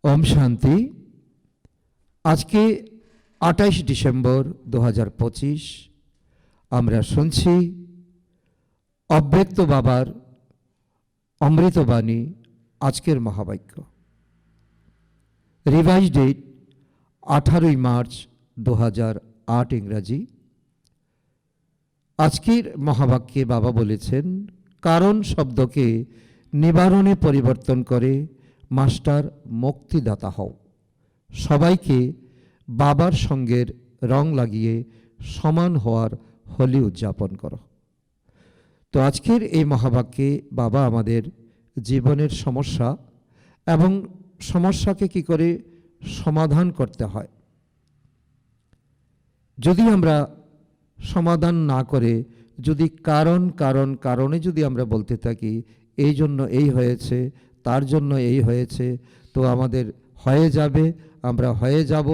ओम शांति। आज के 28 डिसेम्बर 2025 আমরা শুনছি অব্যক্ত বাবার অমৃতবাণী আজকের মহাবাক্য। রিভাইজ ডেট 18 মার্চ 2008 ইংরাজি। আজকের মহাবাক্যে বাবা বলেছেন, কারণ শব্দকে নিবারণে পরিবর্তন করে মাস্টার মুক্তিদাতা হও। সবাইকে বাবার সঙ্গের রং লাগিয়ে সমান হওয়ার হোলি উদযাপন করো। তো আজকের এই মহাবাক্যে বাবা আমাদের জীবনের সমস্যা এবং সমস্যাকে কি করে সমাধান করতে হয়, যদি আমরা সমাধান না করে যদি কারণে যদি আমরা বলতে থাকি এই জন্য এই হয়েছে, তার জন্য এই হয়েছে, তো আমাদের হয়ে যাবে, আমরা হয়ে যাব,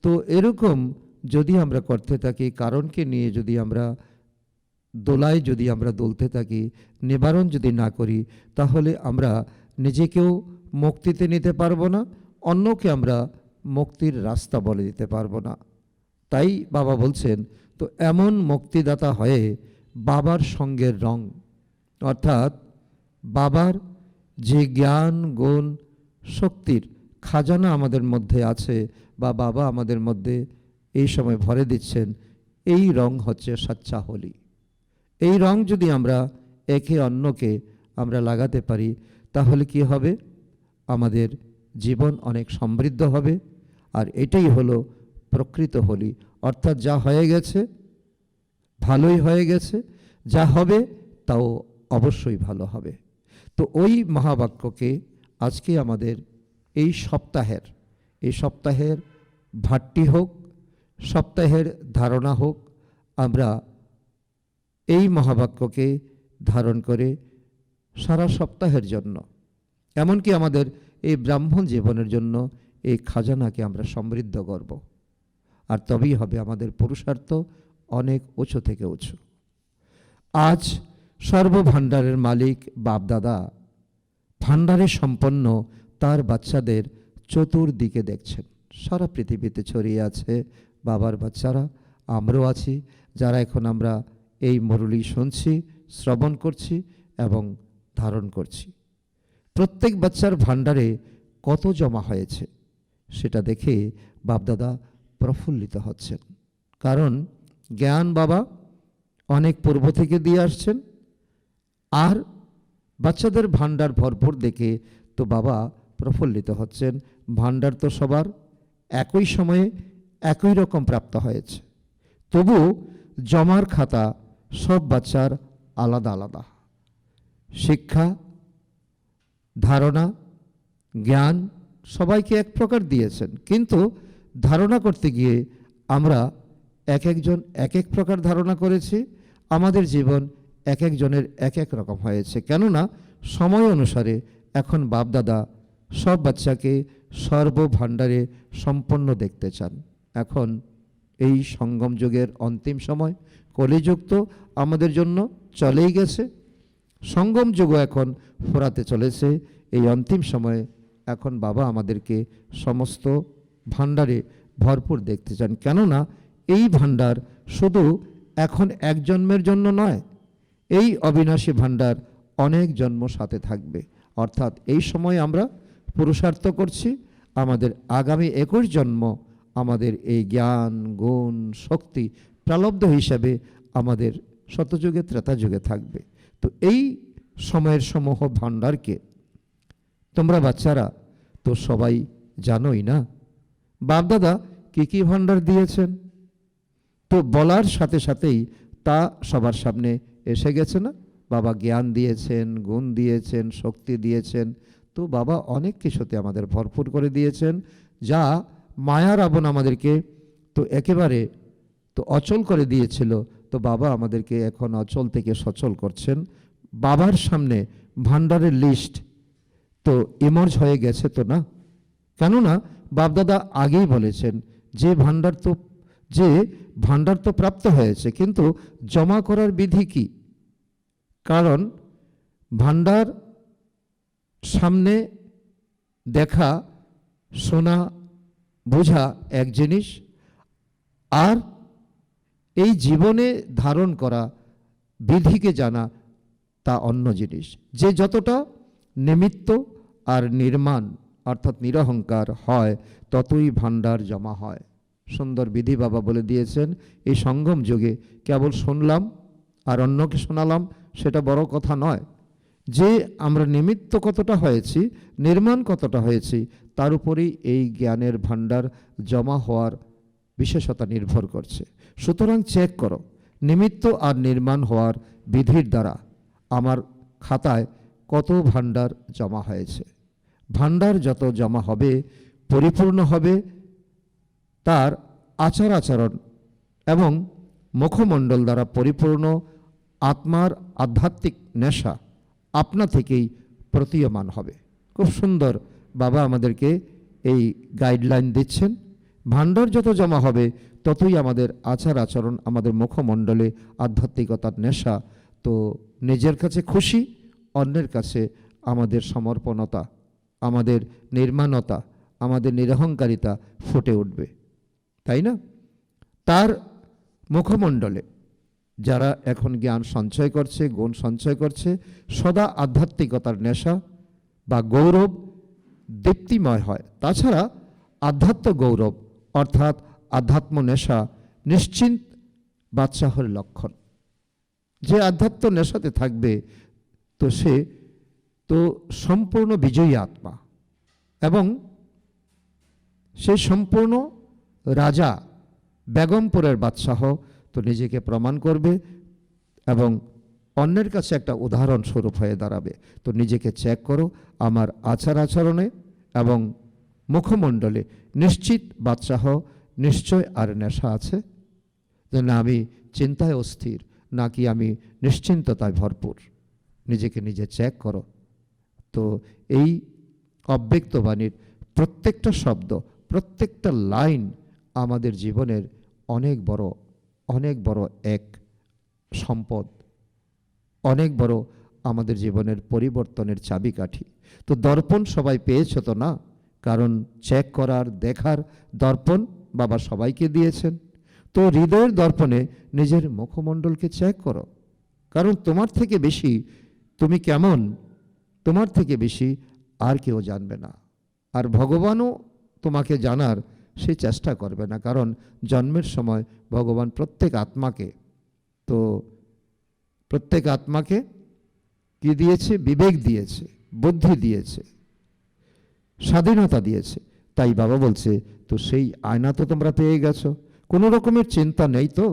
তো এরকম যদি আমরা করতে থাকি, কারণকে নিয়ে যদি আমরা দোলায় যদি আমরা দুলতে থাকি, নিবারণ যদি না করি, তাহলে আমরা নিজেকেও মুক্তিতে নিতে পারবো না, অন্যকে আমরা মুক্তির রাস্তা বলে দিতে পারবো না। তাই বাবা বলছেন, তো এমন মুক্তিদাতা হয়ে বাবার সঙ্গের রং, অর্থাৎ বাবার যে জ্ঞান গুণ শক্তির খাজানা আমাদের মধ্যে আছে বা বাবা আমাদের মধ্যে এই সময় ভরে দিচ্ছেন, এই রং হচ্ছে সচ্চা হোলি। এই রং যদি আমরা একে অন্যকে আমরা লাগাতে পারি, তাহলে কি হবে, আমাদের জীবন অনেক সমৃদ্ধ হবে। আর এটাই হলো প্রকৃত হোলি, অর্থাৎ যা হয়ে গেছে ভালোই হয়ে গেছে, যা হবে তাও অবশ্যই ভালো হবে। তো ওই মহাবাক্যকে আজকে আমাদের এই সপ্তাহের ভাট্টি হোক, সপ্তাহের ধারণা হোক, আমরা এই মহাবাক্যকে ধারণ করে সারা সপ্তাহের জন্য, এমনকি আমাদের এই ব্রাহ্মণ জীবনের জন্য এই খাজানাকে আমরা সমৃদ্ধ করব। আর তবেই হবে আমাদের পুরুষার্থ অনেক উঁচু থেকে উঁচু। আজ সর্বভাণ্ডারের মালিক বাপদাদা ভাণ্ডারে সম্পন্ন তার বাচ্চাদের চতুর্দিকে দেখছেন। সারা পৃথিবীতে ছড়িয়ে আছে বাবার বাচ্চারা, আমরাও আছি, যারা এখন আমরা এই মুরলি শুনছি, শ্রবণ করছি এবং ধারণ করছি। প্রত্যেক বাচ্চার ভাণ্ডারে কত জমা হয়েছে সেটা দেখে বাপদাদা প্রফুল্লিত হচ্ছেন, কারণ জ্ঞান বাবা অনেক পূর্ব থেকে দিয়ে আসছেন। আর বাচ্চাদের ভাণ্ডার ভরপুর দেখে তো বাবা প্রফুল্লিত হচ্ছেন। ভাণ্ডার তো সবার একই সময়ে একই রকম প্রাপ্ত হয়েছে, তবু জমার খাতা সব বাচ্চার আলাদা আলাদা। শিক্ষা, ধারণা, জ্ঞান সবাইকে এক প্রকার দিয়েছেন, কিন্তু ধারণা করতে গিয়ে আমরা এক একজন এক এক প্রকার ধারণা করেছি। আমাদের জীবন এক একজনের এক এক রকম হয়েছে, কেননা সময় অনুসারে এখন বাপদাদা সব বাচ্চাকে সর্বভাণ্ডারে সম্পন্ন দেখতে চান। এখন এই সঙ্গম যুগের অন্তিম সময়, কলিযুগ তো আমাদের জন্য চলেই গেছে, সঙ্গম যুগও এখন ফোরাতে চলেছে। এই অন্তিম সময়ে এখন বাবা আমাদেরকে সমস্ত ভাণ্ডারে ভরপুর দেখতে চান, কেননা এই ভাণ্ডার শুধু এখন এক জন্মের জন্য নয়, এই অবিনাশী ভাণ্ডার অনেক জন্ম সাথে থাকবে। অর্থাৎ এই সময় আমরা পুরুষার্থ করছি, আমাদের আগামী 21 জন্ম আমাদের এই জ্ঞান গুণ শক্তি প্রালব্ধ হিসাবে আমাদের শতযুগে ত্রেতা যুগে থাকবে। তো এই সময়ের সমূহ ভাণ্ডারকে তোমরা বাচ্চারা তো সবাই জানোই না, বাপদাদা কি কি ভাণ্ডার দিয়েছেন, তো বলার সাথে সাথেই তা সবার সামনে এসে গেছে না। বাবা জ্ঞান দিয়েছেন, গুণ দিয়েছেন, শক্তি দিয়েছেন, তো বাবা অনেক কিছুতে আমাদের ভরপুর করে দিয়েছেন, যা মায়ার আবন আমাদেরকে তো একেবারে তো অচল করে দিয়েছিল, তো বাবা আমাদেরকে এখন অচল থেকে সচল করছেন। বাবার সামনে ভাণ্ডারের লিস্ট তো ইমার্জ হয়ে গেছে তো না, কেননা বাপদাদা আগেই বলেছেন যে ভাণ্ডার তো প্রাপ্ত হয়েছে, কিন্তু জমা করার বিধি কি? কারণ ভাণ্ডার সামনে দেখা শোনা বোঝা এক জিনিস, আর এই জীবনে ধারণ করা বিধিকে জানা তা অন্য জিনিস। যে যতটা নিমিত্ত আর নির্মাণ অর্থাৎ নিরহংকার হয়, ততই ভাণ্ডার জমা হয়। সুন্দর বিধি বাবা বলে দিয়েছেন। এই সঙ্গম যুগে কেবল শুনলাম আর অন্যকে শোনালাম সেটা বড় কথা নয়। যে আমরা নিমিত্ত কতটা হয়েছি, নির্মাণ কতটা হয়েছি, তার উপরেই এই জ্ঞানের ভাণ্ডার জমা হওয়ার বিশেষতা নির্ভর করছে। সুতরাং চেক করো নিমিত্ত আর নির্মাণ হওয়ার বিধির দ্বারা আমার খাতায় কত ভাণ্ডার জমা হয়েছে। ভাণ্ডার যত জমা হবে, পরিপূর্ণ হবে, তার আচার আচরণ এবং মুখমণ্ডল দ্বারা পরিপূর্ণ আত্মার আধ্যাত্মিক নেশা আপনা থেকেই প্রতীয়মান হবে। খুব সুন্দর বাবা আমাদেরকে এই গাইডলাইন দিচ্ছেন। ভাণ্ডার যত জমা হবে, ততই আমাদের আচার আচরণ, আমাদের মুখমণ্ডলে আধ্যাত্মিকতার নেশা, তো নিজের কাছে খুশি, অন্যের কাছে আমাদের সমর্পণতা, আমাদের নির্মাণতা, আমাদের নিরহংকারিতা ফুটে উঠবে, তাই না? তার মুখমণ্ডলে যারা এখন জ্ঞান সঞ্চয় করছে, গুণ সঞ্চয় করছে, সদা আধ্যাত্মিকতার নেশা বা গৌরব দীপ্তিময় হয়। তাছাড়া আধ্যাত্ম গৌরব অর্থাৎ আধ্যাত্ম নেশা নিশ্চিন্ত বাদশাহের লক্ষণ। যে আধ্যাত্ম নেশাতে থাকবে, তো সে তো সম্পূর্ণ বিজয়ী আত্মা এবং সে সম্পূর্ণ রাজা, বেগমপুরের বাদশাহ, তো নিজেকে প্রমাণ করবে এবং অন্যের কাছে একটা উদাহরণ স্বরূপ হয়ে দাঁড়াবে। তো নিজেকে চেক করো, আমার আচার আচরণে এবং মুখমণ্ডলে নিশ্চিত বাদশাহ নিশ্চয় আর নেশা আছে, যে না আমি চিন্তায় অস্থির, নাকি আমি নিশ্চিন্ততায় ভরপুর। নিজেকে নিজে চেক করো। তো এই অব্যক্তবাণীর প্রত্যেকটা শব্দ, প্রত্যেকটা লাইন আমাদের জীবনের অনেক বড় এক সম্পদ, অনেক বড় আমাদের জীবনের পরিবর্তনের চাবিকাঠি। তো দর্পণ সবাই পেয়েছো তো না? কারণ চেক করার, দেখার দর্পণ বাবা সবাইকে দিয়েছেন। তো হৃদয়ের দর্পণে নিজের মুখমণ্ডলকে চেক করো, কারণ তোমার থেকে বেশি তুমি কেমন, তোমার থেকে বেশি আর কেউ জানবে না। আর ভগবানও তোমাকে জানার সে চেষ্টা করবে না, কারণ জন্মের সময় ভগবান প্রত্যেক আত্মাকে কি দিয়েছে? বিবেক দিয়েছে, বুদ্ধি দিয়েছে, স্বাধীনতা দিয়েছে। তাই বাবা বলছে, তো সেই আয়না তো তোমরা পেয়ে গেছো, কোনো রকমের চিন্তা নেই তো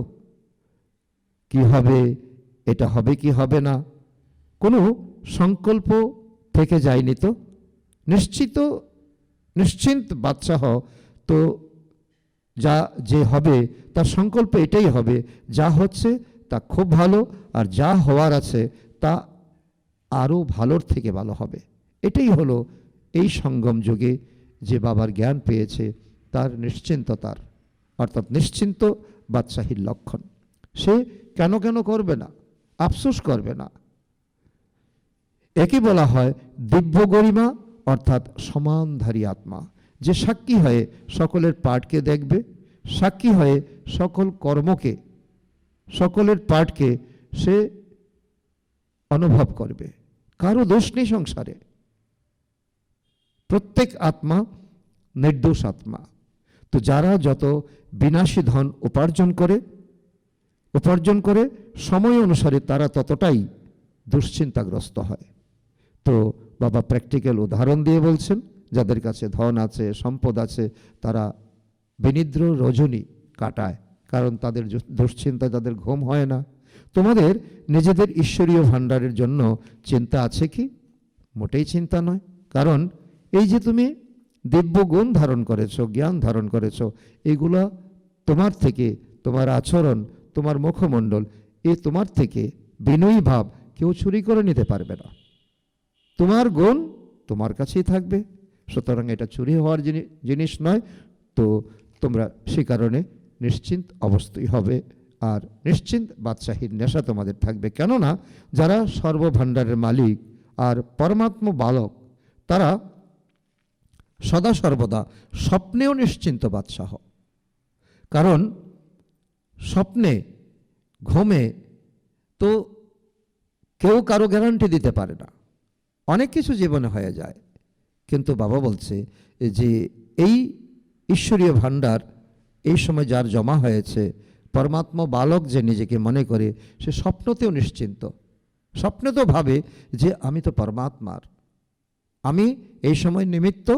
কি হবে, এটা হবে কি হবে না, কোনো সংকল্প থেকে যায়নি তো, নিশ্চিন্ত বাদশাহ। তো যা যে হবে তার সংকল্প এটাই হবে, যা হচ্ছে তা খুব ভালো, আর যা হওয়ার আছে তা আরও ভালোর থেকে ভালো হবে। এটাই হলো এই সঙ্গম যুগে যে বাবার জ্ঞান পেয়েছে তার নিশ্চিন্ততার অর্থাৎ নিশ্চিন্ত বাদশাহীর লক্ষণ। সে কেন করবে না, আফসোস করবে না। একে বলা হয় দিব্য গরিমা অর্থাৎ সমানধারী আত্মা, যে সাক্ষী হয়ে সকলের পাঠকে দেখবে, সাক্ষী হয়ে সকল কর্মকে, সকলের পাঠকে সে অনুভব করবে। কারো দোষ নেই সংসারে, প্রত্যেক আত্মা নির্দোষ আত্মা। তো যারা যত বিনাশী ধন উপার্জন করে সময় অনুসারে তারা ততটাই দুশ্চিন্তাগ্রস্ত হয়। তো বাবা প্র্যাকটিক্যাল উদাহরণ দিয়ে বলছেন, যাদের কাছে ধন আছে, সম্পদ আছে, তারা বিনিদ্র রজনী কাটায়, কারণ তাদের দুশ্চিন্তায় তাদের ঘুম হয় না। তোমাদের নিজেদের ঈশ্বরীয় ভাণ্ডারের জন্য চিন্তা আছে কি? মোটেই চিন্তা নয়। কারণ এই যে তুমি দিব্য গুণ ধারণ করেছো, জ্ঞান ধারণ করেছো, এগুলা তোমার থেকে, তোমার আচরণ, তোমার মুখমণ্ডল, তোমার থেকে বিনয়ী ভাব কেউ চুরি করে নিতে পারবে না। তোমার গুণ তোমার কাছেই থাকবে, সুতরাং এটা চুরি হওয়ার জিনিস নয়। তো তোমরা সে কারণে নিশ্চিন্ত অবশ্যই হবে, আর নিশ্চিন্ত বাদশাহীর নেশা তোমাদের থাকবে। কেননা যারা সর্বভাণ্ডারের মালিক আর পরমাত্ম বালক, তারা সদা সর্বদা স্বপ্নেও নিশ্চিন্ত বাদশাহ। কারণ স্বপ্নে, ঘুমে তো কেউ কারো গ্যারান্টি দিতে পারে না, অনেক কিছু জীবনে হয়ে যায়। কিন্তু বাবা বলছে যে এই ঈশ্বরীয় ভাণ্ডার এই সময় যার জমা হয়েছে, পরমাত্মা বালক যে নিজেকে মনে করে, সে স্বপ্নতেও নিশ্চিন্ত। স্বপ্নে তো ভাবে যে আমি তো পরমাত্মার, আমি এই সময় নিমিত্ত,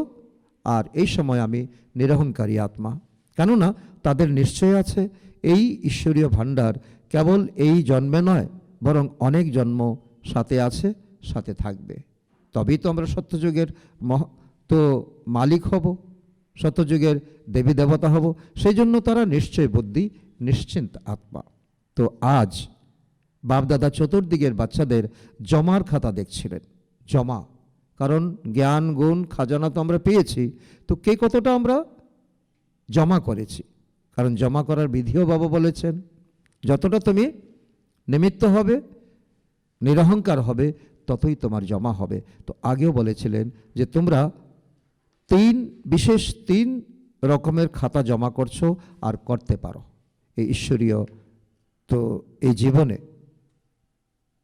আর এই সময় আমি নিরহংকারী আত্মা। কেননা তাদের নিশ্চয় আছে এই ঈশ্বরীয় ভাণ্ডার কেবল এই জন্মে নয়, বরং অনেক জন্ম সাথে আছে, সাথে থাকবে। তবেই তো আমরা সত্যযুগের তো মালিক হব, সত্যযুগের দেবী দেবতা হব। সেই জন্য তারা নিশ্চয় বুদ্ধি, নিশ্চিন্ত আত্মা। তো আজ বাপদাদা চতুর্দিকের বাচ্চাদের জমার খাতা দেখছিলেন। জমা, কারণ জ্ঞান গুণ খাজানা তো আমরা পেয়েছি, তো কে কতটা আমরা জমা করেছি। কারণ জমা করার বিধিও বাবা বলেছেন, যতটা তুমি নিমিত্ত হবে, নিরহংকার হবে, ততই তোমার জমা হবে। তো আগেও বলেছিলেন যে তোমরা বিশেষ তিন রকমের খাতা জমা করছো আর করতে পারো এই ঈশ্বরীয়। তো এই জীবনে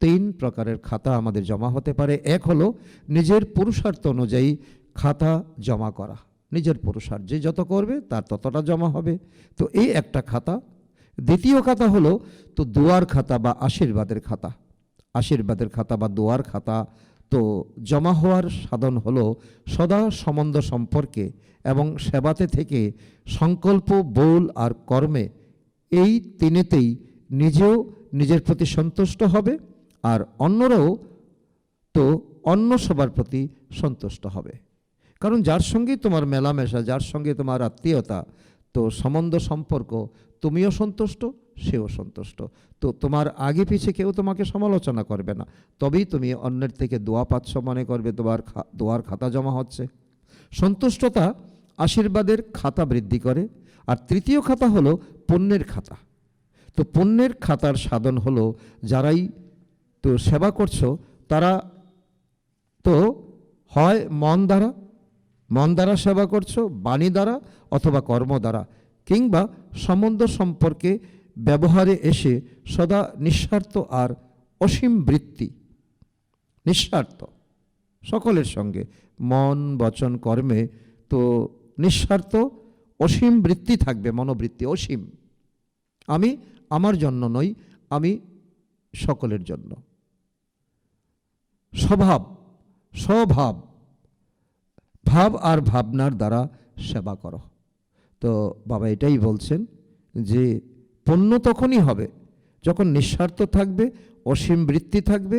তিন প্রকারের খাতা আমাদের জমা হতে পারে। এক হলো নিজের পুরুষার্থ অনুযায়ী খাতা জমা করা, নিজের পুরুষার্থ যে যত করবে তার ততটা জমা হবে। তো এই একটা খাতা। দ্বিতীয় খাতা হলো তো দোয়ার খাতা বা আশীর্বাদের খাতা। আশীর্বাদের খাতা বা দোয়ার খাতা তো জমা হওয়ার সাধন হলো সদা সম্বন্ধ সম্পর্কে এবং সেবাতে থেকে সংকল্প, বোল আর কর্মে, এই তিনেতেই নিজেও নিজের প্রতি সন্তুষ্ট হবে, আর অন্যরাও তো অন্য সবার প্রতি সন্তুষ্ট হবে। কারণ যার সঙ্গেই তোমার মেলামেশা, যার সঙ্গে তোমার আত্মীয়তা, তো সম্বন্ধ সম্পর্ক, তুমিও সন্তুষ্ট, সেও সন্তুষ্ট। তো তোমার আগে পিছে কেউ তোমাকে সমালোচনা করবে না, তবেই তুমি অন্যের থেকে দোয়া পাচ্ছ, মনে করবে তোমার দোয়ার খাতা জমা হচ্ছে। সন্তুষ্টতা আশীর্বাদের খাতা বৃদ্ধি করে। আর তৃতীয় খাতা হলো পুণ্যের খাতা। তো পুণ্যের খাতার সাধন হলো যারাই তো সেবা করছো, তারা তো হয় মন দ্বারা সেবা করছো, বাণী দ্বারা অথবা কর্ম দ্বারা, কিংবা সম্বন্ধ সম্পর্কে ব্যবহারে এসে সদা নিঃস্বার্থ আর অসীম বৃত্তি, নিঃস্বার্থ সকলের সঙ্গে মন বচন কর্মে তো নিঃস্বার্থ অসীম বৃত্তি থাকবে, মনোবৃত্তি অসীম। আমি আমার জন্য নই, আমি সকলের জন্য। স্বভাব ভাব আর ভাবনার দ্বারা সেবা করো। তো বাবা এটাই বলছেন যে পুণ্য তখনই হবে যখন নিঃস্বার্থ থাকবে, অসীম বৃত্তি থাকবে,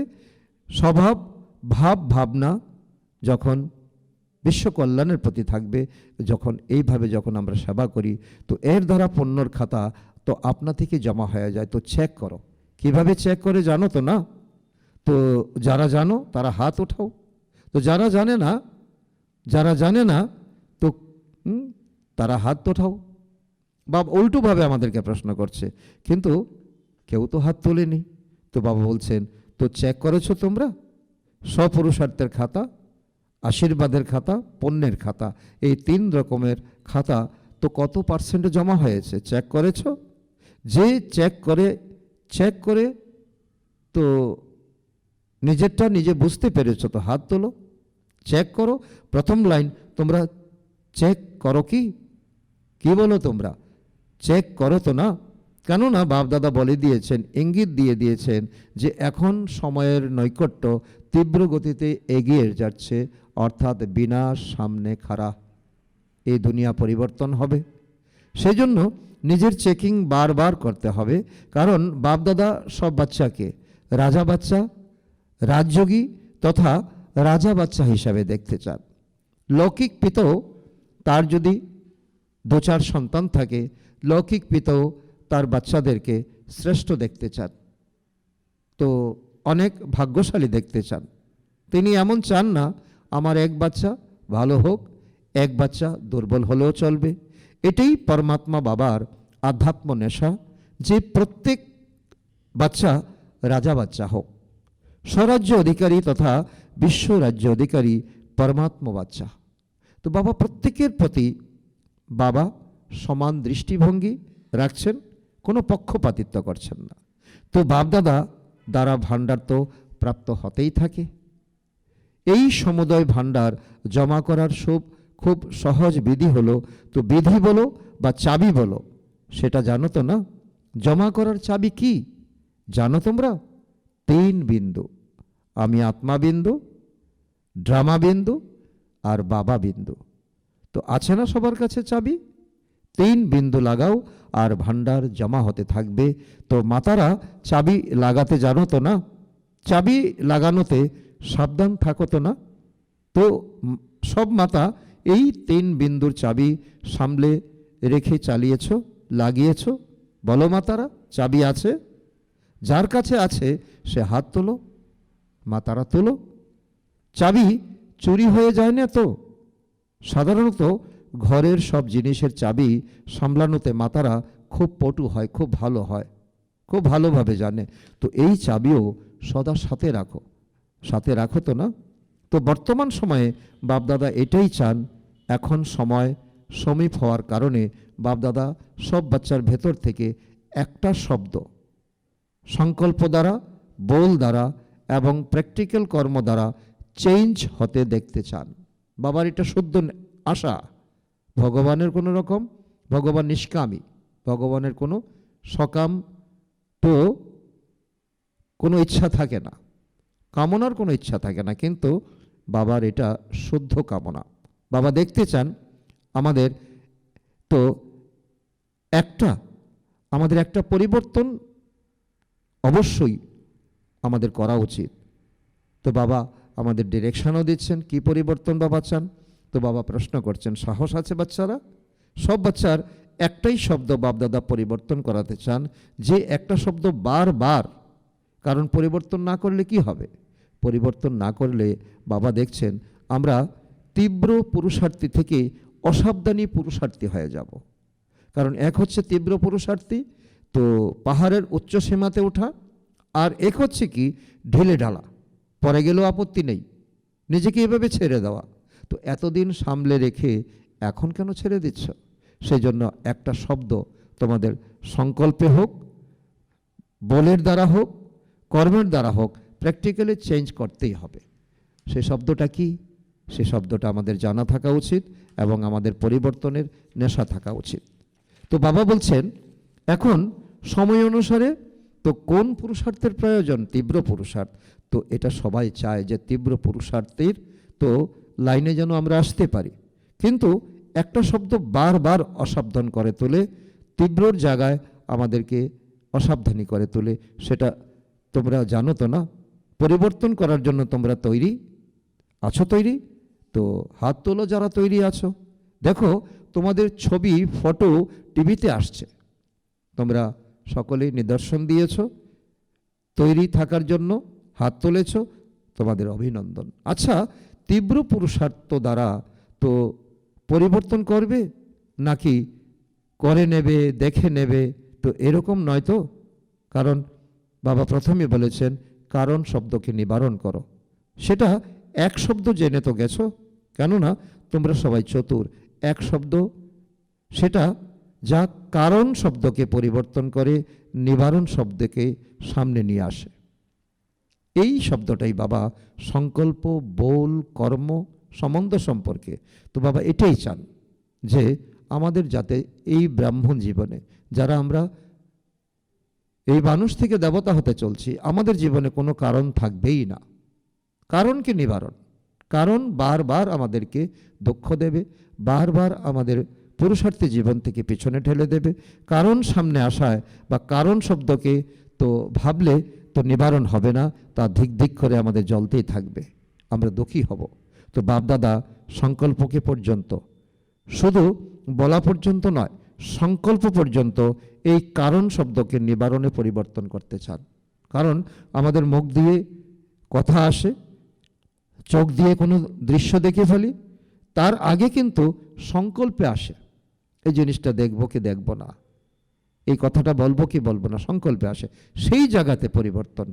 স্বভাব ভাবনা যখন বিশ্ব কল্যাণের প্রতি থাকবে, যখন আমরা সেবা করি, তো এর দ্বারা পুণ্যর খাতা তো আপনা থেকে জমা হয়ে যায়। তো চেক করো, কিভাবে চেক করে জানো তো না? তো যারা জানো তারা হাত ওঠাও। তো যারা জানে না তো তারা হাত ওঠাও। বাবা উল্টোভাবে আমাদেরকে প্রশ্ন করছে, কিন্তু কেউ তো হাত তোলেনি। তো বাবা বলছেন, তো চেক করেছো তোমরা? স্বপুরুষার্থের খাতা, আশীর্বাদের খাতা, পুণ্যের খাতা, এই তিন রকমের খাতা তো কত পার্সেন্টে জমা হয়েছে চেক করেছো? যে চেক করে তো নিজেরটা নিজে বুঝতে পেরেছো তো হাত তোলো, চেক করো। প্রথম লাইন, তোমরা চেক করো কি বলো? তোমরা চেক করো তো না? কেননা বাপদাদা বলে দিয়েছেন, ইঙ্গিত দিয়ে দিয়েছেন যে এখন সময়ের নৈকট্য তীব্র গতিতে এগিয়ে যাচ্ছে, অর্থাৎ বিনাশ সামনে খাড়া, এই দুনিয়া পরিবর্তন হবে। সেই জন্য নিজের চেকিং বারবার করতে হবে। কারণ বাপদাদা সব বাচ্চাকে রাজা বাচ্চা, রাজযোগী তথা রাজা বাচ্চা হিসাবে দেখতে চান। লৌকিক পিতাও, তার যদি 2-4 সন্তান থাকে, লৌকিক পিতাও তার বাচ্চাদেরকে শ্রেষ্ঠ দেখতে চান, তো অনেক ভাগ্যশালী দেখতে চান। তিনি এমন চান না আমার এক বাচ্চা ভালো হোক, এক বাচ্চা দুর্বল হলেও চলবে। এটাই পরমাত্মা বাবার আধ্যাত্ম নেশা, যে প্রত্যেক বাচ্চা রাজা বাচ্চা হোক, স্বরাজ্য অধিকারী তথা বিশ্ব রাজ্য অধিকারী পরমাত্মা বাচ্চা। তো বাবা প্রত্যেকের প্রতি বাবা সমান দৃষ্টিভঙ্গি রাখছেন, কোনো পক্ষপাতিত্ব করছেন না। তো বাপদাদা দ্বারা ভাণ্ডার তো প্রাপ্ত হতেই থাকে। এই সমুদয় ভাণ্ডার জমা করার খুব সহজ বিধি হলো, তো বিধি বলো বা চাবি বলো, সেটা জানো তো না? জমা করার চাবি কি জানো তোমরা? 3 বিন্দু, আমি আত্মা বিন্দু, ড্রামা বিন্দু আর বাবা বিন্দু। তো আছে না সবার কাছে চাবি? 3 বিন্দু লাগাও আর ভাণ্ডার জমা হতে থাকবে। তো মাতারা চাবি লাগাতে জানো তো না? চাবি লাগানোতে সাবধান থাকো তো না? তো সব মাতা এই 3 বিন্দুর চাবি সামলে রেখে চালিয়েছ, লাগিয়েছ? বলো মাতারা, চাবি আছে? যার কাছে আছে সে হাত তোলো, মাতারা তোলো। চাবি চুরি হয়ে যায় না তো? সাধারণত ঘরের সব জিনিসের চাবি সামলানোতে মাতারা খুব পটু হয়, খুব ভালো হয়, খুব ভালোভাবে জানে। তো এই চাবিও সদা সাথে রাখো, সাথে রাখো তো না? তো বর্তমান সময়ে বাপদাদা এটাই চান। এখন সময় সমীপ হওয়ার কারণে বাপদাদা সব বাচ্চার ভেতর থেকে একটা শব্দ সংকল্প দ্বারা, বোল দ্বারা এবং প্র্যাকটিক্যাল কর্ম দ্বারা চেঞ্জ হতে দেখতে চান। বাবার এটা শুদ্ধ আশা। ভগবানের কোনো রকম, ভগবান নিষ্কামী, ভগবানের কোনো সকাম তো কোনো ইচ্ছা থাকে না, কামনার কোনো ইচ্ছা থাকে না, কিন্তু বাবার এটা শুদ্ধ কামনা। বাবা দেখতে চান আমাদের তো আমাদের একটা পরিবর্তন অবশ্যই আমাদের করা উচিত। তো বাবা আমাদের ডিরেকশনও দিচ্ছেন, কি পরিবর্তন বাবা চান। তো বাবা প্রশ্ন করছেন, সাহস আছে বাচ্চারা? সব বাচ্চার একটাই শব্দ বাপদাদা পরিবর্তন করাতে চান, যে একটা শব্দ বারবার। কারণ পরিবর্তন না করলে কি হবে? পরিবর্তন না করলে বাবা দেখছেন আমরা তীব্র পুরুষার্থী থেকে অসাবধানী পুরুষার্থী হয়ে যাব। কারণ এক হচ্ছে তীব্র পুরুষার্থী, তো পাহাড়ের উচ্চ সীমাতে ওঠা, আর এক হচ্ছে কি ঢেলে ঢালা, পরে গেলেও আপত্তি নেই, নিজেকে এভাবে ছেড়ে দেওয়া। তো এতদিন সামলে রেখে এখন কেন ছেড়ে দিচ্ছ? সেই জন্য একটা শব্দ তোমাদের সংকল্পে হোক, বলের দ্বারা হোক, কর্মের দ্বারা হোক, প্র্যাকটিক্যালি চেঞ্জ করতেই হবে। সেই শব্দটা কি? সে শব্দটা আমাদের জানা থাকা উচিত এবং আমাদের পরিবর্তনের নেশা থাকা উচিত। তো বাবা বলছেন এখন সময় অনুসারে তো কোন পুরুষার্থের প্রয়োজন? তীব্র পুরুষার্থ। তো এটা সবাই চায় যে তীব্র পুরুষার্থের তো লাইনে যেন আমরা আসতে পারি, কিন্তু একটা শব্দ বারবার অসাবধান করে তোলে, তীব্রর জায়গায় আমাদেরকে অসাবধানী করে তোলে। সেটা তোমরা জানো তো না? পরিবর্তন করার জন্য তোমরা তৈরি আছো? তৈরি তো হাত তোলো যারা তৈরি আছো। দেখো তোমাদের ছবি, ফটো টিভিতে আসছে, তোমরা সকলেই নিদর্শন দিয়েছ, তৈরি থাকার জন্য হাত তুলেছ, তোমাদের অভিনন্দন। আচ্ছা, তীব্র পুরুষার্থ দ্বারা তো পরিবর্তন করবে নাকি করে নেবে, দেখে নেবে? তো এরকম নয় তো। কারণ বাবা প্রথমে বলেছেন কারণ শব্দকে নিবারণ করো। সেটা এক শব্দ জেনে তো গেছো, কেননা তোমরা সবাই চতুর। এক শব্দ সেটা যা কারণ শব্দকে পরিবর্তন করে নিবারণ শব্দকে সামনে নিয়ে আসে। এই শব্দটাই বাবা সংকল্প, বোল, কর্ম সম্বন্ধ সম্পর্কে। তো বাবা এটাই চান যে আমাদের যাতে এই ব্রাহ্মণ জীবনে যারা আমরা এই মানুষ থেকে দেবতা হতে চলছি, আমাদের জীবনে কোনো কারণ থাকবেই না। কারণকে নিবারণ, কারণ বারবার আমাদেরকে দুঃখ দেবে, বারবার আমাদের পুরুষার্থী জীবন থেকে পিছনে ঠেলে দেবে। কারণ সামনে আসায় বা কারণ শব্দকে তো ভাবলে তো নিবারণ হবে না, তা ধিক ধিক করে আমাদের জ্বলতেই থাকবে, আমরা দুঃখী হব। তো বাপদাদা সংকল্পকে পর্যন্ত, শুধু বলা পর্যন্ত নয়, সংকল্প পর্যন্ত এই কারণ শব্দকে নিবারণে পরিবর্তন করতে চান। কারণ আমাদের মুখ দিয়ে কথা আসে, চোখ দিয়ে কোনো দৃশ্য দেখে ফেলি, তার আগে কিন্তু সংকল্পে আসে এই জিনিসটা দেখব কি দেখব না, এই কথাটা বলবো কি বলবো না, সংকল্পে আসে। সেই জায়গাতে পরিবর্তন,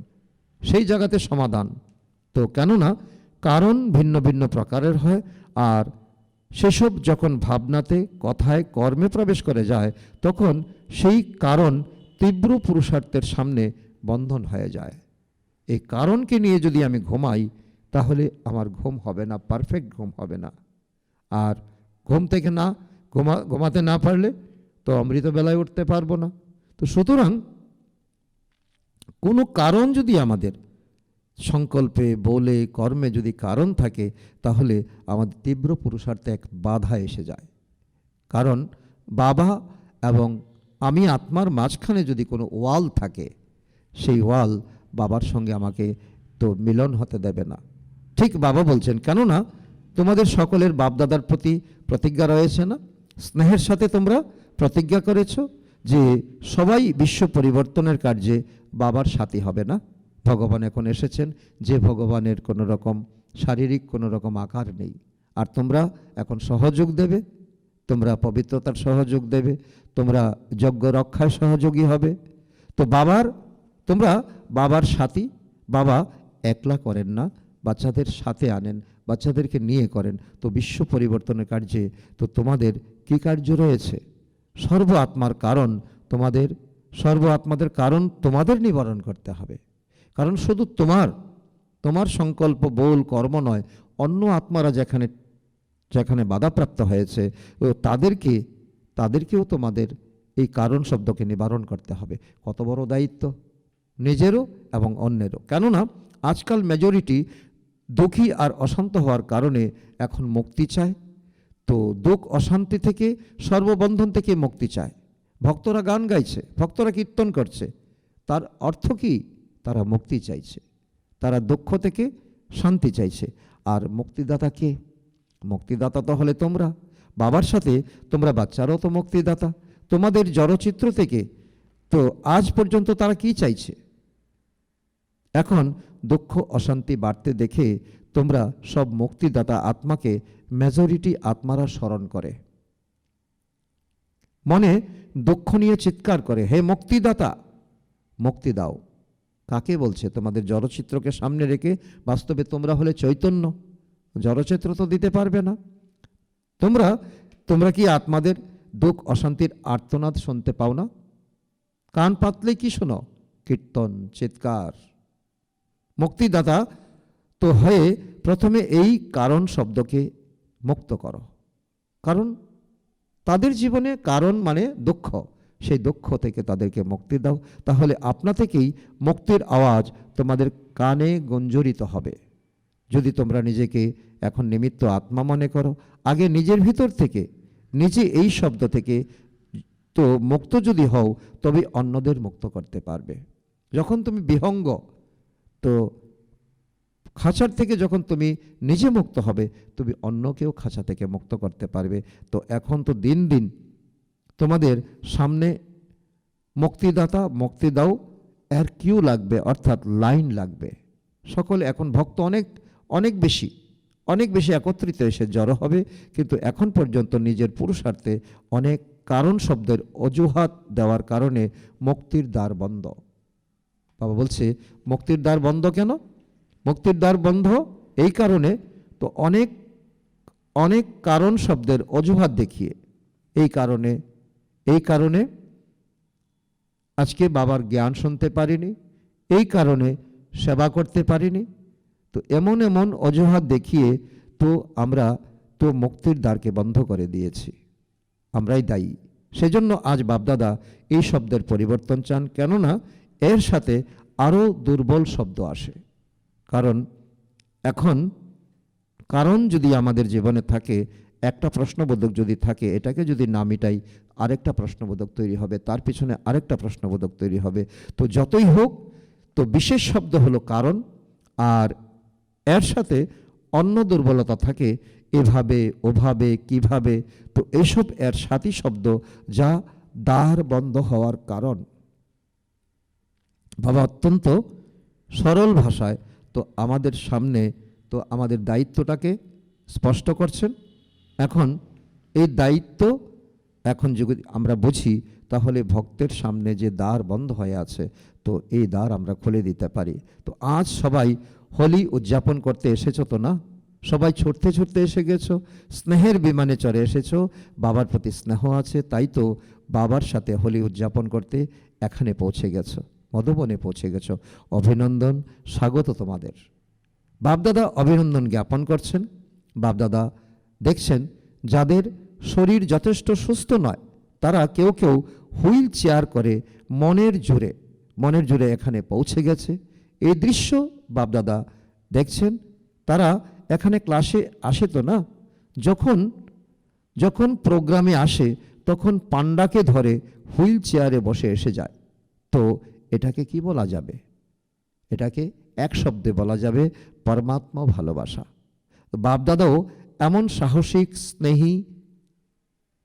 সেই জায়গাতে সমাধান। তো কেননা কারণ ভিন্ন ভিন্ন প্রকারের হয়, আর সেসব যখন ভাবনাতে, কথায়, কর্মে প্রবেশ করে যায়, তখন সেই কারণ তীব্র পুরুষার্থের সামনে বন্ধন হয়ে যায়। এই কারণকে নিয়ে যদি আমি ঘুমাই, তাহলে আমার ঘুম হবে না, পারফেক্ট ঘুম হবে না। আর ঘুম থেকে ঘুমাতে না পারলে তো অমৃতবেলায় উঠতে পারবো না। তো সুতরাং কোনো কারণ যদি আমাদের সংকল্পে, বলে, কর্মে যদি কারণ থাকে, তাহলে আমাদের তীব্র পুরুষার্থে এক বাধা এসে যায়। কারণ বাবা এবং আমি আত্মার মাঝখানে যদি কোনো ওয়াল থাকে, সেই ওয়াল বাবার সঙ্গে আমাকে তো মিলন হতে দেবে না। ঠিক বাবা বলছেন, কেননা তোমাদের সকলের বাপদাদার প্রতি প্রতিজ্ঞা রয়েছে না? স্নেহের সাথে তোমরা প্রতিজ্ঞা করেছ যে সবাই বিশ্ব পরিবর্তনের কার্যে বাবার সাথী হবে না। ভগবান এখন এসেছেন, যে ভগবানের কোনো রকম শারীরিক কোনো রকম আকার নেই। আর তোমরা এখন সহযোগ দেবে, তোমরা পবিত্রতার সহযোগ দেবে, তোমরা যজ্ঞ রক্ষায় সহযোগী হবে। তো তোমরা বাবার সাথী। বাবা একলা করেন না, বাচ্চাদের সাথে আনেন, বাচ্চাদেরকে নিয়ে করেন। তো বিশ্ব পরিবর্তনের কার্যে তো তোমাদের কি কার্য রয়েছে? সর্ব আত্মার কারণ তোমাদের নিবারণ করতে হবে। কারণ শুধু তোমার সংকল্প, বল, কর্ম নয়, অন্য আত্মারা যেখানে বাধাপ্রাপ্ত হয়েছে তাদেরকেও তোমাদের এই কারণ শব্দকে নিবারণ করতে হবে। কত বড় দায়িত্ব, নিজেরও এবং অন্যেরও। কেননা আজকাল মেজরিটি দুঃখী আর অশান্ত হওয়ার কারণে এখন মুক্তি চায়। তো দুঃখ, অশান্তি থেকে, সর্ববন্ধন থেকে মুক্তি চায়। ভক্তরা গান গাইছে, ভক্তরা কীর্তন করছে, তার অর্থ কি? তারা মুক্তি চাইছে, তারা দুঃখ থেকে শান্তি চাইছে। আর মুক্তিদাতা কে? মুক্তিদাতা তো হলে তোমরা। বাবার সাথে তোমরা বাচ্চারাও তো মুক্তিদাতা। তোমাদের জড়চিত্র থেকে তো আজ পর্যন্ত তারা কি চাইছে? এখন দুঃখ, অশান্তি বাড়তে দেখে তোমরা সব মুক্তিদাতা আত্মাকে মেজরিটি আত্মারা স্মরণ করে, মনে দুঃখ নিয়ে চিৎকার করে, হে মুক্তিদাতা, মুক্তি দাও। কাকে বলছে? তোমাদের জড়চিত্রকে সামনে রেখে। বাস্তবে তোমরা হলে চৈতন্য, জড়চিত্র তো দিতে পারবে না। তোমরা কি আত্মাদের দুঃখ, অশান্তির আর্তনাদ শুনতে পাও না? কান পাতলে কি শোনো? কীর্তন, চিৎকার। মুক্তিদাতা তো হয়ে প্রথমে এই কারণ শব্দকে মুক্ত করো। কারণ তাদের জীবনে কারণ মানে দুঃখ, সেই দুঃখ থেকে তাদেরকে মুক্তি দাও। তাহলে আপনা থেকেই মুক্তির আওয়াজ তোমাদের কানে গুঞ্জরিত হবে। যদি তোমরা নিজেকে এখন নিমিত্ত আত্মা মনে করো, আগে নিজের ভিতর থেকে, নিজে এই শব্দ থেকে তো মুক্ত যদি হও, তবে অন্যদের মুক্ত করতে পারবে। যখন তুমি বিহঙ্গ, তো খাঁচার থেকে যখন তুমি নিজে মুক্ত হবে, তুমি অন্যকেও খাঁচা থেকে মুক্ত করতে পারবে। তো এখন তো দিন দিন তোমাদের সামনে মুক্তিদাতা, মুক্তি দাও এর কিউ লাগবে, অর্থাৎ লাইন লাগবে। সকলে এখন ভক্ত অনেক বেশি একত্রিত এসে জড়ো হবে, কিন্তু এখন পর্যন্ত নিজের পুরুষার্থে অনেক কারণ শব্দের অজুহাত দেওয়ার কারণে মুক্তির দ্বার বন্ধ। বাবা বলছে, মুক্তির দ্বার বন্ধ কেন? মুক্তির দ্বার বন্ধ এই কারণে, তো অনেক কারণ শব্দের অজুহাত দেখিয়ে এই কারণে আজকে বাবার জ্ঞান শুনতে পারিনি, এই কারণে সেবা করতে পারিনি। তো এমন অজুহাত দেখিয়ে তো আমরা তো মুক্তির দ্বারকে বন্ধ করে দিয়েছি, আমরাই দায়ী। সেজন্য আজ বাপদাদা এই শব্দের পরিবর্তন চান, কেননা এর সাথে আরও দুর্বল শব্দ আসে। কারণ যদি আমাদের জীবনে থাকে, একটা প্রশ্নবোধক যদি থাকে, এটাকে যদি না মিটাই, আরেকটা প্রশ্নবোধক তৈরি হবে, তার পিছনে আরেকটা প্রশ্নবোধক তৈরি হবে। তো যতই হোক, তো বিশেষ শব্দ হলো কারণ, আর এর সাথে অন্য দুর্বলতা থাকে, এভাবে, ওভাবে, কিভাবে। তো এসব এর সাথী শব্দ, যা দ্বার বন্ধ হওয়ার কারণ। বাবা অত্যন্ত সরল ভাষায় তো আমাদের সামনে তো আমাদের দায়িত্বটাকে স্পষ্ট করছেন। এখন এই দায়িত্ব এখন যদি আমরা বুঝি, তাহলে ভক্তের সামনে যে দ্বার বন্ধ হয়ে আছে, তো এই দ্বার আমরা খুলে দিতে পারি। তো আজ সবাই হোলি উদযাপন করতে এসেছো তো না? সবাই ছুটতে ছুটতে এসে গেছো, স্নেহের বিমানে চড়ে এসেছো, বাবার প্রতি স্নেহ আছে, তাই তো বাবার সাথে হোলি উদযাপন করতে এখানে পৌঁছে গেছো, মধুবনে পৌঁছে গেছো। অভিনন্দন, স্বাগত তোমাদের। বাপদাদা অভিনন্দন জ্ঞাপন করছেন। বাপদাদা দেখছেন যাদের শরীর যথেষ্ট সুস্থ নয়, তারা কেউ কেউ হুইল চেয়ার করে মনের জোরে এখানে পৌঁছে গেছে। এই দৃশ্য বাপদাদা দেখছেন। তারা এখানে ক্লাসে আসে তো না, যখন প্রোগ্রামে আসে তখন পান্ডাকে ধরে হুইল চেয়ারে বসে এসে যায়। তো এটাকে কি বলা যাবে? এটাকে এক শব্দে বলা যাবে পরমাত্মা ভালোবাসা। বাপদাদাও এমন সাহসিক, স্নেহী,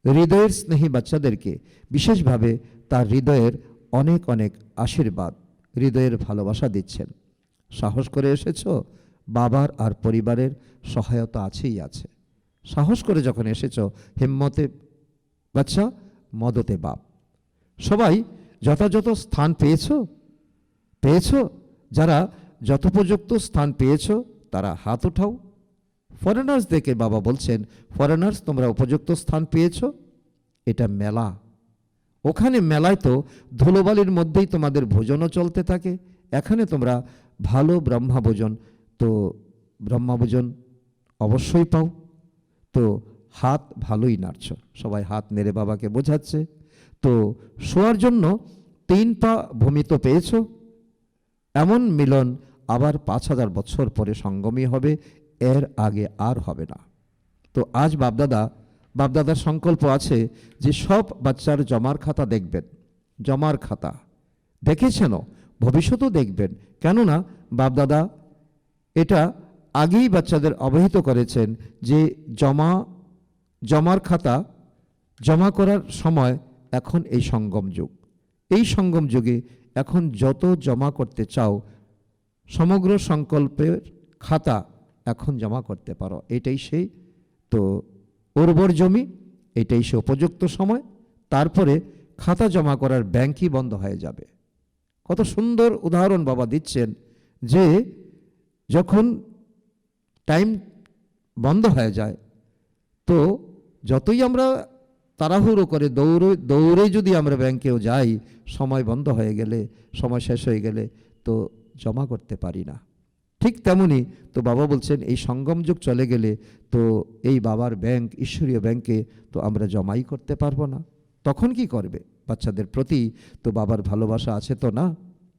হৃদয়ের স্নেহী বাচ্চাদেরকে বিশেষভাবে তার হৃদয়ের অনেক অনেক আশীর্বাদ, হৃদয়ের ভালোবাসা দিচ্ছেন। সাহস করে এসেছো, বাবার আর পরিবারের সহায়তা আছেই আছে। সাহস করে যখন এসেছো, হিম্মতে বাচ্চা, মদতে বাপ। সবাই যথাযথ স্থান পেয়েছো। যারা যথোপযুক্ত স্থান পেয়েছো তারা হাত উঠাও। ফরেনার্স দেখে বাবা বলছেন, ফরেনার্স তোমরা উপযুক্ত স্থান পেয়েছো। এটা মেলা, ওখানে মেলায় তো ধুলোবালির মধ্যেই তোমাদের ভোজনও চলতে থাকে। এখানে তোমরা ভালো ব্রহ্মাভোজন, তো ব্রহ্মাভোজন অবশ্যই পাও। তো হাত ভালোই নাড়ছ, সবাই হাত নেড়ে বাবাকে বোঝাচ্ছে। তো শোয়ার জন্য 3 পা ভূমি তো পেয়েছ। এমন মিলন আবার 5000 বছর পরে সঙ্গমই হবে, এর আগে আর হবে না। তো আজ বাপদাদার সংকল্প আছে যে সব বাচ্চার জমার খাতা দেখবেন। জমার খাতা দেখেছেন, ভবিষ্যতেও দেখবেন, কেননা বাপদাদা এটা আগেই বাচ্চাদের অবহিত করেছেন যে জমার খাতা জমা করার সময় এখন এই সঙ্গম যুগ। এই সঙ্গম যুগে এখন যত জমা করতে চাও সমগ্র সংকল্পের খাতা এখন জমা করতে পারো। এটাই সেই তো উর্বর জমি, এটাই সে উপযুক্ত সময়। তারপরে খাতা জমা করার ব্যাংকই বন্ধ হয়ে যাবে। কত সুন্দর উদাহরণ বাবা দিচ্ছেন যে যখন টাইম বন্ধ হয়ে যায়, তো যতই আমরা তাড়াহুড়ো করে দৌড়ে যদি আমরা ব্যাংকেও যাই, সময় বন্ধ হয়ে গেলে, সময় শেষ হয়ে গেলে তো জমা করতে পারি না। ঠিক তেমনি তো বাবা বলছেন এই সঙ্গম যুগ চলে গেলে তো এই বাবার ব্যাংক, ঈশ্বরীয় ব্যাংকে তো আমরা জমাই করতে পারবো না। তখন কি করবে? বাচ্চাদের প্রতি তো বাবার ভালোবাসা আছে তো না।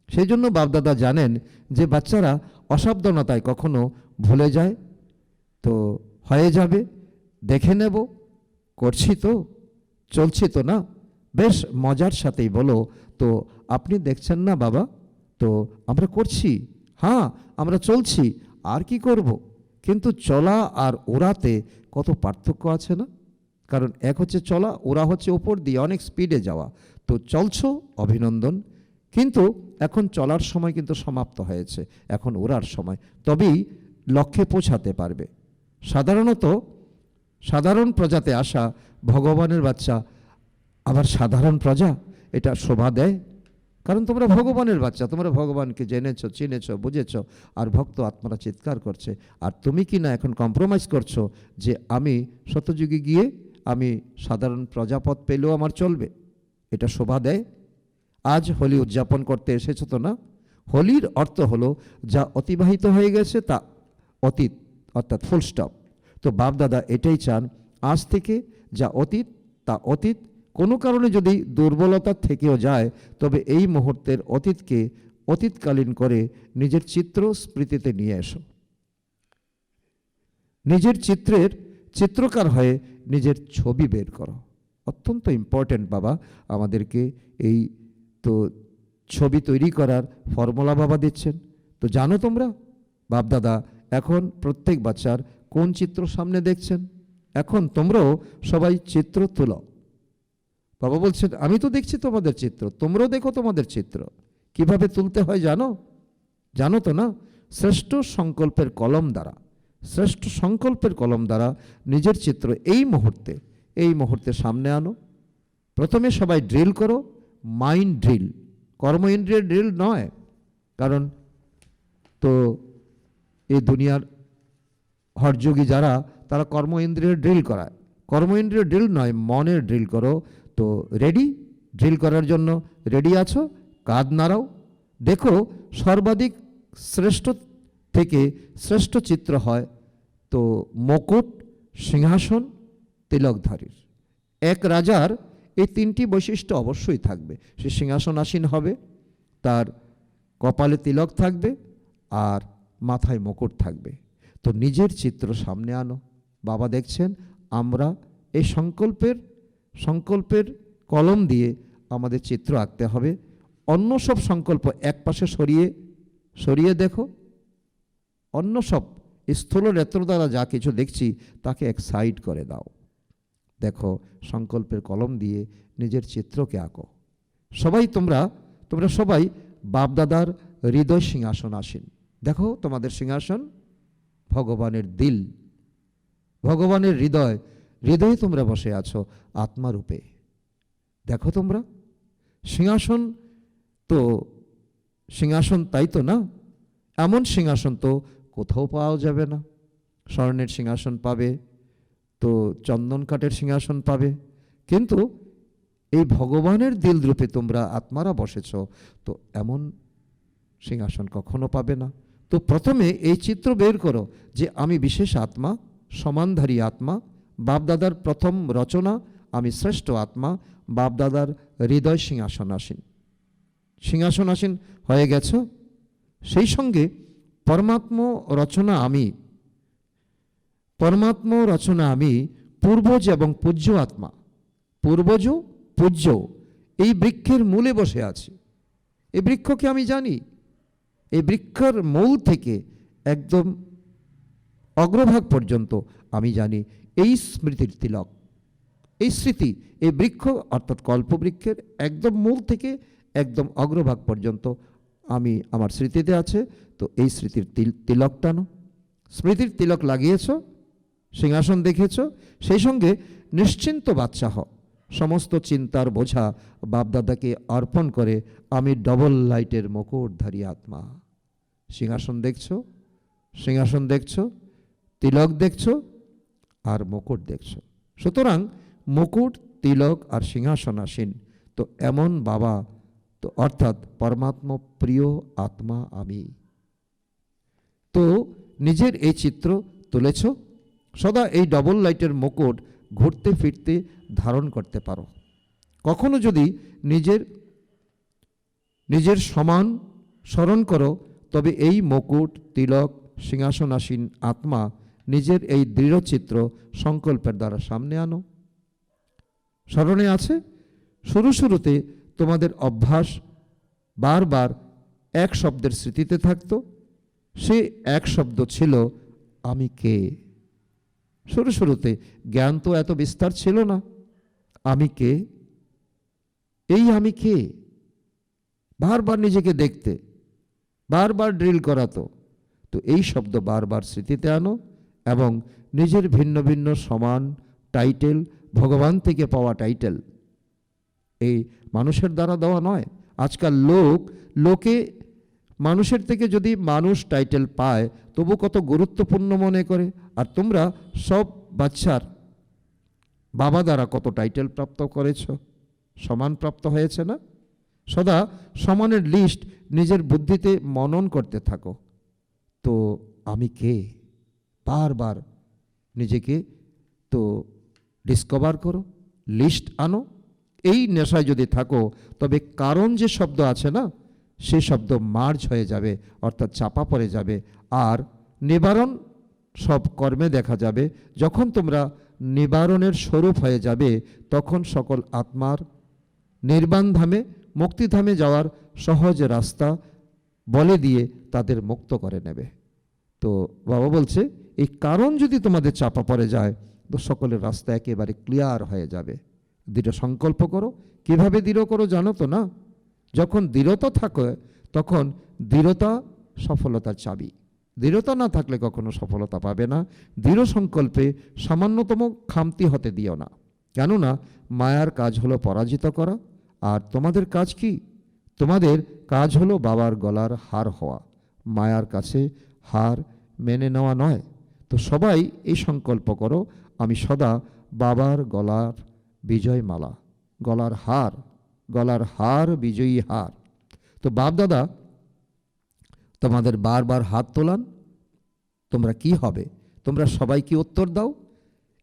সেই জন্য বাপদাদা জানেন যে বাচ্চারা অসাবধানতায় কখনো ভুলে যায়, তো হয়ে যাবে, দেখে নেব, করছি তো, চলছি তো না। বেশ মজার সাথেই বলো, তো আপনি দেখছেন না বাবা, তো আমরা করছি, হ্যাঁ আমরা চলছি, আর কি করব। কিন্তু চলা আর ওড়াতে কত পার্থক্য আছে না? কারণ এক হচ্ছে চলা, ওরা হচ্ছে ওপর দিয়ে অনেক স্পিডে যাওয়া। তো চলছো, অভিনন্দন, কিন্তু এখন চলার সময় কিন্তু সমাপ্ত হয়েছে, এখন ওড়ার সময়, তবেই লক্ষ্যে পৌঁছাতে পারবে। সাধারণ প্রজাতে আসা ভগবানের বাচ্চা আবার সাধারণ প্রজা, এটা শোভা দেয়? কারণ তোমরা ভগবানের বাচ্চা, তোমরা ভগবানকে জেনেছ, চিনেছ, বুঝেছ, আর ভক্ত আত্মারা চিৎকার করছে। আর তুমি কি না এখন কম্প্রোমাইজ করছো যে আমি সত্যযুগে গিয়ে আমি সাধারণ প্রজাপদ পেলেও আমার চলবে? এটা শোভা দেয়? আজ হোলি উদযাপন করতে এসেছো তো না? হোলির অর্থ হলো যা অতিবাহিত হয়ে গেছে তা অতীত, অর্থাৎ ফুল স্টপ। তো বাপদাদা এটাই চান, আজ থেকে যা অতীত তা অতীত। কোনো কারণে যদি দুর্বলতা থেকেও যায়, তবে এই মুহূর্তের অতীতকে অতীতকালীন করে নিজের চিত্র স্মৃতিতে নিয়ে এসো। নিজের চিত্রের চিত্রকার হয়ে নিজের ছবি বের করো। অত্যন্ত ইম্পর্টেন্ট বাবা আমাদেরকে এই তো ছবি তৈরি করার ফর্মুলা বাবা দিচ্ছেন। তো জানো তোমরা, বাপদাদা এখন প্রত্যেক বাচ্চার কোন চিত্র সামনে দেখছেন। এখন তোমরাও সবাই চিত্র তুলো। বাবা বলছেন আমি তো দেখছি তোমাদের চিত্র, তোমরাও দেখো তোমাদের চিত্র। কিভাবে তুলতে হয় জানো তো না? শ্রেষ্ঠ সংকল্পের কলম দ্বারা নিজের চিত্র এই মুহূর্তে সামনে আনো। প্রথমে সবাই ড্রিল করো, মাইন্ড ড্রিল, কর্ম ইন্দ্রিয়ের ড্রিল নয়। কারণ তো এই দুনিয়ার হঠযোগী যারা, তারা কর্ম ইন্দ্রিয়ের ড্রিল করায়। কর্ম ইন্দ্রিয়ের ড্রিল নয়, মনের ড্রিল করো। তো রেডি? ড্রিল করার জন্য রেডি আছো? কাঁধ নাড়াও। দেখো সর্বাধিক শ্রেষ্ঠ থেকে শ্রেষ্ঠ চিত্র হয় তো মুকুট, সিংহাসন, তিলকধারীর। এক রাজার এই তিনটি বৈশিষ্ট্য অবশ্যই থাকবে। সে সিংহাসনাসীন হবে, তার কপালে তিলক থাকবে, আর মাথায় মুকুট থাকবে। তো নিজের চিত্র সামনে আনো। বাবা দেখছেন আমরা এই সংকল্পের কলম দিয়ে আমাদের চিত্র আঁকতে হবে। অন্য সব সংকল্প এক পাশে সরিয়ে দেখো। অন্য সব স্থূল নেত্র দ্বারা যা কিছু দেখছি তাকে এক সাইড করে দাও। দেখো সংকল্পের কলম দিয়ে নিজের চিত্রকে আঁকো। সবাই তোমরা সবাই বাপদাদার হৃদয় সিংহাসন আসীন। দেখো তোমাদের সিংহাসন ভগবানের দিল, ভগবানের হৃদয়ে তোমরা বসে আছো আত্মারূপে। দেখো তোমরা সিংহাসন তাই তো না? এমন সিংহাসন তো কোথাও পাওয়া যাবে না। স্বর্ণের সিংহাসন পাবে, তো চন্দন কাঠের সিংহাসন পাবে, কিন্তু এই ভগবানের দিল রূপে তোমরা আত্মারা বসেছ, তো এমন সিংহাসন কখনো পাবে না। তো প্রথমে এই চিত্র বের করো যে আমি বিশেষ আত্মা, সমানধারী আত্মা, বাপদাদার প্রথম রচনা, আমি শ্রেষ্ঠ আত্মা, বাপদাদার হৃদয় সিংহাসনাসীন হয়ে গেছ। সেই সঙ্গে পরমাত্ম রচনা আমি পূর্বজ এবং পূজ্য আত্মা। পূর্বজ পূজ্য এই বৃক্ষের মূলে বসে আছি। এই বৃক্ষকে আমি জানি। এই বৃক্ষের মূল থেকে একদম অগ্রভাগ পর্যন্ত আমি জানি। এই স্মৃতির তিলক, এই স্মৃতি, এই বৃক্ষ অর্থাৎ কল্পবৃক্ষের একদম মূল থেকে একদম অগ্রভাগ পর্যন্ত আমি আমার স্মৃতিতে আছে। তো এই স্মৃতির তিলক টানো। স্মৃতির তিলক লাগিয়েছ, সিংহাসন দেখেছ, সেই সঙ্গে নিশ্চিন্ত বাচ্চা হও। সমস্ত চিন্তার বোঝা বাপদাদাকে অর্পণ করে আমি ডবল লাইটের মুকুটধারী আত্মা। সিংহাসন দেখছো, তিলক দেখছো, আর মুকুট দেখছো। সুতরাং মুকুট, তিলক আর সিংহাসনাসীন, তো এমন বাবা, তো অর্থাৎ পরমাত্মা প্রিয় আত্মা আমি। তো নিজের এই চিত্র তুলেছ। সদা এই ডবল লাইটের মুকুট ঘুরতে ফিরতে ধারণ করতে পারো। কখনো যদি নিজের সমান স্মরণ করো, তবে এই মুকুট, তিলক, সিংহাসনাসীন আত্মা নিজের এই দৃঢ় চিত্র সংকল্পের দ্বারা সামনে আনো। স্মরণে আছে শুরুতে তোমাদের অভ্যাস বারবার এক শব্দের স্মৃতিতে থাকতো। সে এক শব্দ ছিল আমি কে। শুরুতে জ্ঞান তো এত বিস্তার ছিল না। আমি কে, এই আমি কে, বারবার নিজেকে দেখতে, বারবার ড্রিল করাতো। তো এই শব্দ বারবার স্মৃতিতে আনো এবং নিজের ভিন্ন ভিন্ন সমান টাইটেল, ভগবান থেকে পাওয়া টাইটেল, এই মানুষের দ্বারা দেওয়া নয়। আজকাল লোকে মানুষের থেকে যদি মানুষ টাইটেল পায় তবু কত গুরুত্বপূর্ণ মনে করে। আর তোমরা সব বাচ্চার বাবা দ্বারা কত টাইটেল প্রাপ্ত করেছ, সমান প্রাপ্ত হয়েছে না? সদা সমানের লিস্ট নিজের বুদ্ধিতে মনন করতে থাকো। তো আমি কে, বারবার নিজেকে তো ডিসকভার করো, লিস্ট আনো। এই নেশায় যদি থাকো তবে কারণ যে শব্দ আছে না, সে শব্দ মার্জ হয়ে যাবে, অর্থাৎ চাপা পড়ে যাবে। আর নিবারণ সব কর্মে দেখা যাবে। যখন তোমরা নিবারণের স্বরূপ হয়ে যাবে, তখন সকল আত্মার নির্বাণ ধামে, মুক্তিধামে যাওয়ার সহজ রাস্তা বলে দিয়ে তাদের মুক্ত করে নেবে। তো বাবা বলছে এই কারণ যদি তোমাদের চাপা পড়ে যায় তো সকলের রাস্তা একেবারে ক্লিয়ার হয়ে যাবে। দৃঢ় সংকল্প করো। কিভাবে দৃঢ় করো জানো তো না? যখন দৃঢ়তা থাকে তখন দৃঢ়তা সফলতার চাবি। দৃঢ়তা না থাকলে কখনো সফলতা পাবে না। দৃঢ় সংকল্পে সামান্যতম খামতি হতে দিও না। কেননা মায়ার কাজ হলো পরাজিত করা, আর তোমাদের কাজ কি? তোমাদের কাজ হলো বাবার গলার হার হওয়া, মায়ার কাছে হার মেনে নেওয়া নয়। তো সবাই এই সংকল্প করো, আমি সদা বাবার গলার বিজয় মালা, গলার হার বিজয়ী হার। তো বাপ দাদা তোমাদের বারবার হাত তোলান, তোমরা কি হবে? তোমরা সবাই কি উত্তর দাও?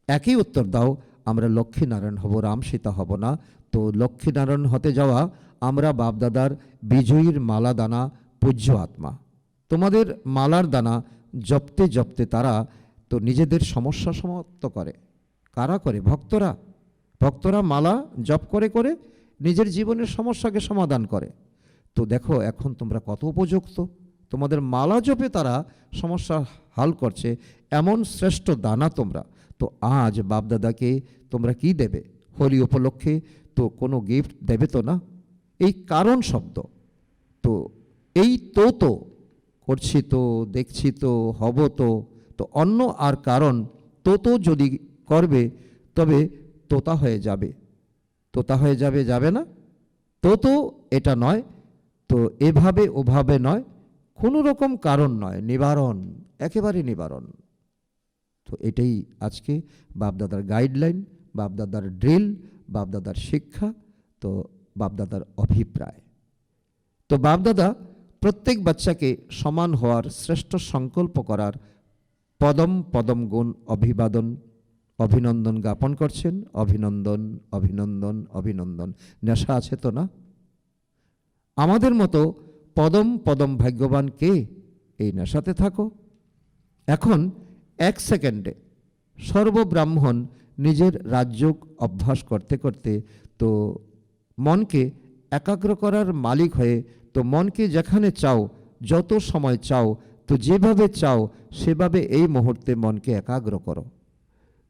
একই উত্তর দাও, আমরা লক্ষ্মীনারায়ণ হব, রাম সীতা হব না। তো লক্ষ্মীনারায়ণ হতে যাওয়া আমরা বাপদাদার বিজয়ীর মালা দানা পূজ্য আত্মা। তোমাদের মালার দানা জপতে জপতে তারা তো নিজেদের সমস্যা সমাপ্ত করে। কারা করে? ভক্তরা মালা জপ করে করে নিজের জীবনের সমস্যাকে সমাধান করে। তো দেখো এখন তোমরা কত উপযুক্ত, তোমাদের মালা জপে তারা সমস্যা হাল করছে, এমন শ্রেষ্ঠ দানা তোমরা। তো আজ বাপদাদাকে তোমরা কি দেবে? হোলি উপলক্ষে তো কোনো গিফট দেবে তো না? এই কারণ শব্দ, তো এই তো করছি তো, দেখছি তো, হব তো অন্য আর কারণ তো যদি করবে তবে তোতা হয়ে যাবে, যাবে না? তো এটা নয়, তো এভাবে ওভাবে নয়, কোনো রকম কারণ নয়, নিবারণ, একেবারে নিবারণ। তো এটাই আজকে বাপদাদার গাইডলাইন, বাপদাদার ড্রিল, বাপদাদার শিক্ষা, তো বাপদাদার অভিপ্রায়। তো বাপদাদা প্রত্যেক বাচ্চাকে সমান হওয়ার শ্রেষ্ঠ সংকল্প করার পদম পদম গুণ অভিনন্দন জ্ঞাপন করছেন। অভিনন্দন, অভিনন্দন, অভিনন্দন। নেশা আছে তো না? আমাদের মতো পদম পদম ভাগ্যবান কে? এই নেশাতে থাকো। এখন 1 সেকেন্ডে সর্বব্রাহ্মণ নিজের রাজযোগ অভ্যাস করতে করতে তো মনকে একাগ্র করার মালিক হয়ে, তো মনকে যেখানে চাও, যত সময় চাও, তো যেভাবে চাও সেভাবে এই মুহূর্তে মনকে একাগ্র করো।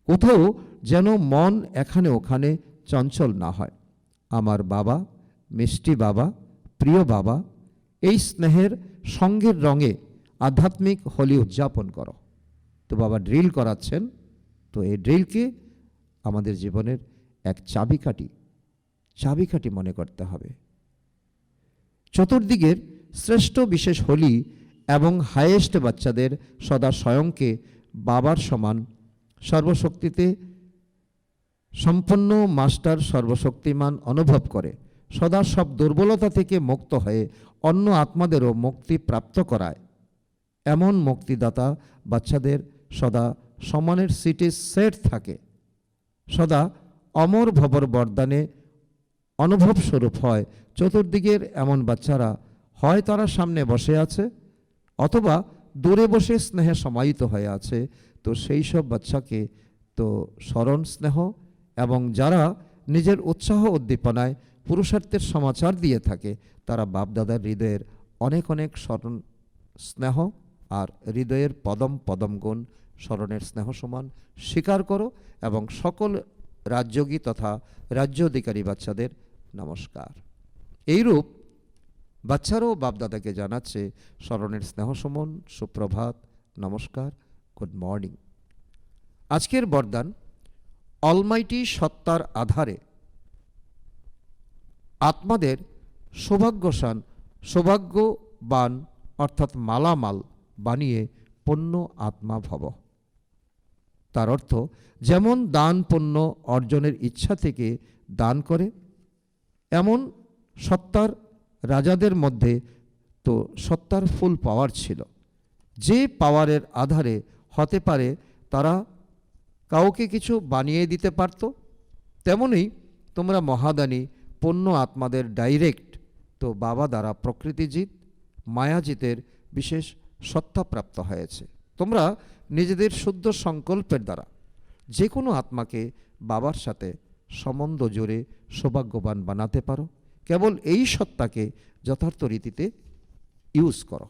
কোথাও যেন মন এখানে ওখানে চঞ্চল না হয়। আমার বাবা, মিষ্টি বাবা, প্রিয় বাবা, এই স্নেহের সঙ্গের রঙে আধ্যাত্মিক হোলি উদযাপন করো। তো বাবা ড্রিল করাচ্ছেন, তো এই ড্রিলকে আমাদের জীবনের এক চাবিকাঠি মনে করতে হবে। চতুর্দিকের শ্রেষ্ঠ বিশেষ হোলি এবং হাইয়েস্ট বাচ্চাদের সদা স্বয়ংকে বাবার সমান সর্বশক্তিতে সম্পন্ন মাস্টার সর্বশক্তিমান অনুভব করে সদা সব দুর্বলতা থেকে মুক্ত হয়ে অন্য আত্মাদেরও মুক্তি প্রাপ্ত করায়। এমন মুক্তিদাতা বাচ্চাদের সদা সমানের সিটে সেট থাকে, সদা অমর ভবর বরদানে অনুভব স্বরূপ হয়। চতুর্দিকের এমন বাচ্চারা হয় তারা সামনে বসে আছে অথবা দূরে বসে স্নেহে সমাহিত হয়ে আছে। তো সেই সব বাচ্চাকে তো স্মরণ স্নেহ, এবং যারা নিজের উৎসাহ উদ্দীপনায় পুরুষার্থের সমাচার দিয়ে থাকে, তারা বাপদাদার হৃদয়ের অনেক অনেক স্মরণ স্নেহ আর হৃদয়ের পদম পদম গুণ স্মরণের স্নেহ সমান স্বীকার করো। এবং সকল রাজযোগী তথা রাজ্য অধিকারী বাচ্চাদের নমস্কার। এইরূপ বাচ্চারাও বাপদাদাকে জানাচ্ছে স্মরণের স্নেহ সমান সুপ্রভাত, নমস্কার, গুড মর্নিং। আজকের বরদান অলমাইটি সত্তার আধারে আত্মাদের সৌভাগ্যবান অর্থাৎ মালামাল বানিয়ে পূর্ণ আত্মা ভব। তার অর্থ যেমন দান পুণ্য অর্জনের ইচ্ছা থেকে দান করে, এমন সত্তার রাজাদের মধ্যে তো সত্তার ফুল পাওয়ার ছিল, যে পাওয়ারের আধারে হতে পারে তারা কাউকে কিছু বানিয়ে দিতে পারত। তেমনি তোমরা মহাদানী পূর্ণ আত্মাদের ডাইরেক্ট তো বাবা দ্বারা প্রকৃতিজিৎ মায়াজিতের বিশেষ সত্তাপ্রাপ্ত হয়েছে। তোমরা নিজেদের শুদ্ধ সংকল্পের দ্বারা যে কোনো আত্মাকে বাবার সাথে সম্বন্ধ জুড়ে সৌভাগ্যবান বানাতে পারো। কেবল এই সত্তাকে যথার্থ রীতিতে ইউজ করো।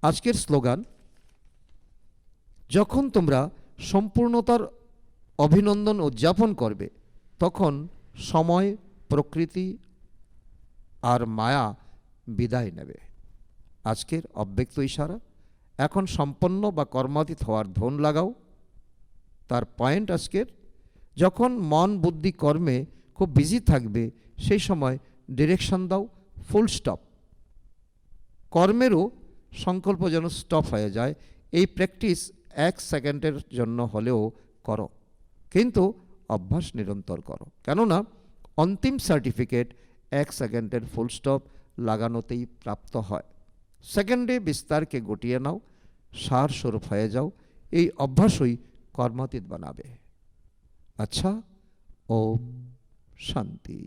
আজকের স্লোগান, যখন তোমরা সম্পূর্ণতার অভিনন্দন উদযাপন করবে, তখন সময়, প্রকৃতি আর মায়া বিদায় নেবে। আজকের অব্যক্ত ইশারা, এখন সম্পন্ন বা কর্মাতীত হওয়ার ধন লাগাও। তার পয়েন্ট আজকের, যখন মন বুদ্ধি কর্মে খুব বিজি থাকবে সেই সময় ডিরেকশন দাও, ফুল স্টপ। কর্মেরও সংকল্প যেন স্টপ হয়ে যায়। এই প্র্যাকটিস 1 সেকেন্ডের জন্য হলেও করো, কিন্তু অভ্যাস নিরন্তর করো। কেননা অন্তিম সার্টিফিকেট 1 সেকেন্ডের ফুল স্টপ লাগানোতেই প্রাপ্ত হয়। সেকেন্ডে বিস্তারকে গুটিয়ে নাও, সার স্বরূপ হয়ে যাও। এই অভ্যাসই কর্মাতীত বানাবে। আচ্ছা, ওম শান্তি।